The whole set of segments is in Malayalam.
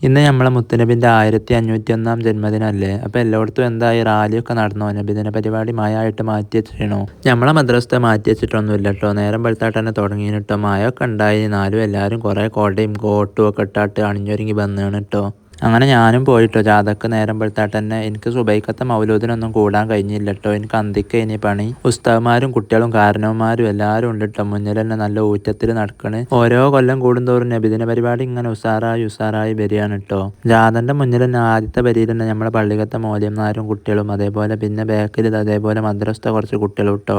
ഇന്ന് നമ്മളെ മുത്തുനബിൻ്റെ 1501 ജന്മദിനമല്ലേ. അപ്പോൾ എല്ലായിടത്തും എന്തായി റാലിയൊക്കെ നടന്നോ? നബിദിന പരിപാടി മഴയായിട്ട് മാറ്റി വെച്ചിരുന്നു. നമ്മളെ മദ്രസത്തെ മാറ്റി വെച്ചിട്ടൊന്നുമില്ല കേട്ടോ. നേരം വെളുത്തായിട്ട് തന്നെ തുടങ്ങിയിന് കേട്ടോ. മഴയൊക്കെ ഉണ്ടായി. എന്നാലും എല്ലാവരും കുറേ കോടയും കോട്ടും ഒക്കെ ഇട്ടാട്ട് അണിഞ്ഞൊരുങ്ങി വന്നതാണ് കേട്ടോ. അങ്ങനെ ഞാനും പോയിട്ടോ. ജാഥക്ക് നേരം വെളുത്തായിട്ട് തന്നെ. എനിക്ക് സുബൈക്കത്തെ മൗലൂദിനൊന്നും കൂടാൻ കഴിഞ്ഞില്ല കേട്ടോ. എനിക്ക് അന്തിക്ക് ഇനി പണി. ഉസ്താദ്മാരും കുട്ടികളും കാരണവന്മാരും എല്ലാവരും ഉണ്ട് കേട്ടോ. മുന്നിൽ തന്നെ നല്ല ഊറ്റത്തിൽ നടക്കണ്. ഓരോ കൊല്ലം കൂടുന്തോറും നബിദിന പരിപാടി ഇങ്ങനെ ഉസാറായി വരികയാണ് കേട്ടോ. ജാഥൻ്റെ മുന്നിൽ തന്നെ ആദ്യത്തെ വരിയിൽ തന്നെ നമ്മുടെ പള്ളിക്കത്തെ മൗലവിമാരും കുട്ടികളും, അതേപോലെ പിന്നെ ബാക്കിൽ അതേപോലെ മദ്രസത്തെ കുറച്ച് കുട്ടികളും കേട്ടോ.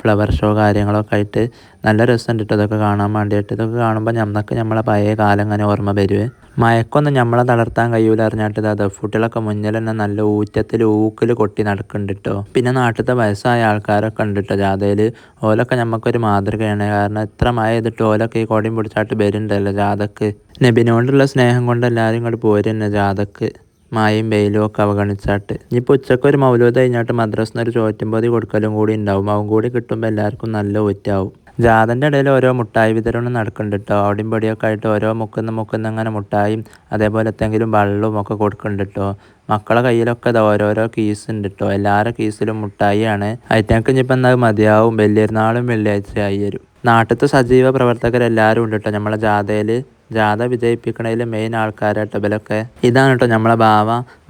ഫ്ലവർ ഷോ കാര്യങ്ങളൊക്കെ ആയിട്ട് നല്ല രസമുണ്ട് കേട്ടോ. ഇതൊക്കെ കാണാൻ വേണ്ടിയിട്ട്. ഇതൊക്കെ കാണുമ്പോൾ നമ്മളെ പഴയ കാലം ഇങ്ങനെ ഓർമ്മ വരുവേ. മയക്കൊന്നും നമ്മളെ തളർത്താൻ കഴിയൂല അറിഞ്ഞാട്ട് ദഫുട്ടികളൊക്കെ മുന്നിൽ തന്നെ നല്ല ഊറ്റത്തിൽ ഊക്കിൽ കൊട്ടി നടക്കുന്നുണ്ട് കേട്ടോ. പിന്നെ നാട്ടിലത്തെ വയസ്സായ ആൾക്കാരൊക്കെ ഉണ്ട് കേട്ടോ ജാഥയിൽ. ഓലൊക്കെ നമുക്കൊരു മാതൃകയാണ്. കാരണം എത്ര മഴ ചെയ്തിട്ട് ഓലൊക്കെ ഈ കൊടിയും പിടിച്ചാട്ട് വരുന്നുണ്ടല്ലോ ജാഥക്ക്. നബിനോടുള്ള സ്നേഹം കൊണ്ട് എല്ലാവരും ഇങ്ങോട്ട് പോരുന്നെ ജാഥക്ക്. മായയും വെയിലും ഒക്കെ അവഗണിച്ചാട്ട്. ഇനിയിപ്പോൾ ഉച്ചക്ക് ഒരു മൗലൂദ് കഴിഞ്ഞാട്ട് മദ്രസിന് ഒരു ചോറ്റുംപൊതി കൊടുക്കലും കൂടി ഉണ്ടാവും. അവൻ കൂടി കിട്ടുമ്പോൾ എല്ലാവർക്കും നല്ല ഊറ്റാവും. ജാഥൻ്റെ ഇടയിൽ ഓരോ മുട്ടായി വിതരണം നടക്കുന്നുണ്ട് കേട്ടോ. അവിടെയും പൊടിയൊക്കെ ആയിട്ട് ഓരോ മുക്കുന്ന അങ്ങനെ മുട്ടായും അതേപോലെ എന്തെങ്കിലും വെള്ളവും ഒക്കെ കൊടുക്കുന്നുണ്ട് കേട്ടോ. മക്കളെ കയ്യിലൊക്കെ ഓരോരോ കീസ് ഉണ്ട് കേട്ടോ. എല്ലാവരുടെ കീസിലും മുട്ടായിയാണ്. അതിനൊക്കെ ഇനിയിപ്പോൾ എന്താ മതിയാവും. വലിയൊരുനാളും വെള്ളിയാഴ്ചയായി വരും. നാട്ടിലത്തെ സജീവ പ്രവർത്തകരെല്ലാവരും ഉണ്ട് കേട്ടോ നമ്മളെ ജാഥയിൽ. ജാഥ വിജയിപ്പിക്കണതിൽ മെയിൻ ആൾക്കാരാട്ടോ ഇവലൊക്കെ. ഇതാണ് കേട്ടോ നമ്മളെ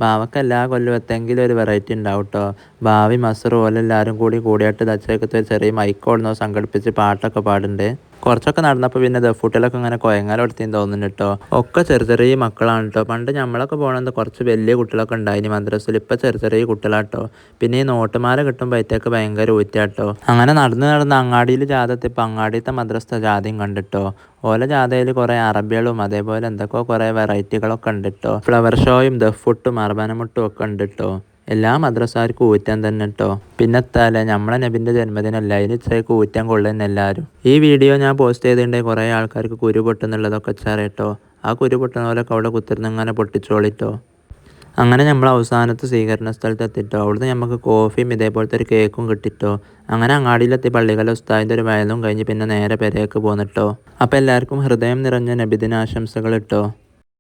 ബാവക്ക് എല്ലാ കൊല്ലവും എത്തെങ്കിലും ഒരു വെറൈറ്റി ഉണ്ടാവും കേട്ടോ. ഭാവി മസറ് പോലെ എല്ലാവരും കൂടിയായിട്ട് ദച്ചേക്കത്ത് ചെറിയ മൈക്കോടുന്നോ സംഘടിപ്പിച്ച് പാട്ടൊക്കെ പാടുന്നുണ്ട്. കുറച്ചൊക്കെ നടന്നപ്പോൾ പിന്നെ ദഫൂട്ടിലൊക്കെ ഇങ്ങനെ കൊയങ്ങാലെടുത്തേന്ന് തോന്നുന്നു കേട്ടോ. ഒക്കെ ചെറിയ മക്കളാണ് കേട്ടോ. പണ്ട് നമ്മളൊക്കെ പോകണമെന്ന് കുറച്ച് വലിയ കുട്ടികളൊക്കെ ഉണ്ടായിന് മദ്രസയിൽ. ഇപ്പം ചെറിയ കുട്ടികളാട്ടോ. പിന്നെ ഈ നോട്ടുമാരെ കിട്ടുമ്പോൾ അതിലേക്ക് ഭയങ്കര ഊറ്റാട്ടോ. അങ്ങനെ നടന്ന് അങ്ങാടിയിൽ ജാഥ എത്തിയപ്പോൾ അങ്ങാടിയത്തെ മദ്രസത്തെ ജാഥയും കണ്ടിട്ടോ. ഓല ജാഥയിൽ കുറേ അറബികളും അതേപോലെ എന്തൊക്കെയോ കുറേ വെറൈറ്റികളൊക്കെ ഉണ്ട് കേട്ടോ. ഫ്ലവർ ഷോയും ദഫുട്ടും അർബനമുട്ടും ഒക്കെ ഉണ്ട് കേട്ടോ. എല്ലാ മദ്രസാർക്കും ഊറ്റാൻ തന്നെ കേട്ടോ. പിന്നെത്താല്ലേ നമ്മളെ നബിൻ്റെ ജന്മദിനമല്ല, അതിന് ഇത്രയൊക്കെ ഊറ്റാൻ കൊള്ളുന്ന എല്ലാവരും. ഈ വീഡിയോ ഞാൻ പോസ്റ്റ് ചെയ്തിട്ടുണ്ടെങ്കിൽ കുറേ ആൾക്കാർക്ക് കുരു പൊട്ടുന്നുള്ളതൊക്കെ വെച്ചാറേട്ടോ. ആ കുരു പൊട്ടുന്നവരൊക്കെ അവിടെ കുത്തിരുന്ന് ഇങ്ങനെ പൊട്ടിച്ചോളിട്ടോ. അങ്ങനെ നമ്മൾ അവസാനത്തെ സ്വീകരണ സ്ഥലത്ത് എത്തിട്ടോ. അവിടുന്ന് നമുക്ക് കോഫിയും ഇതേപോലത്തെ ഒരു കേക്കും കിട്ടിട്ടോ. അങ്ങനെ അങ്ങാടിയിലെത്തി പള്ളിക്കലെ ഉസ്താദിൻ്റെ ഒരു വയലും കഴിഞ്ഞ് പിന്നെ നേരെ പെരേക്ക് പോന്നിട്ടോ. അപ്പോൾ എല്ലാവർക്കും ഹൃദയം നിറഞ്ഞ നബിദിനാശംസകൾ ഇട്ടോ.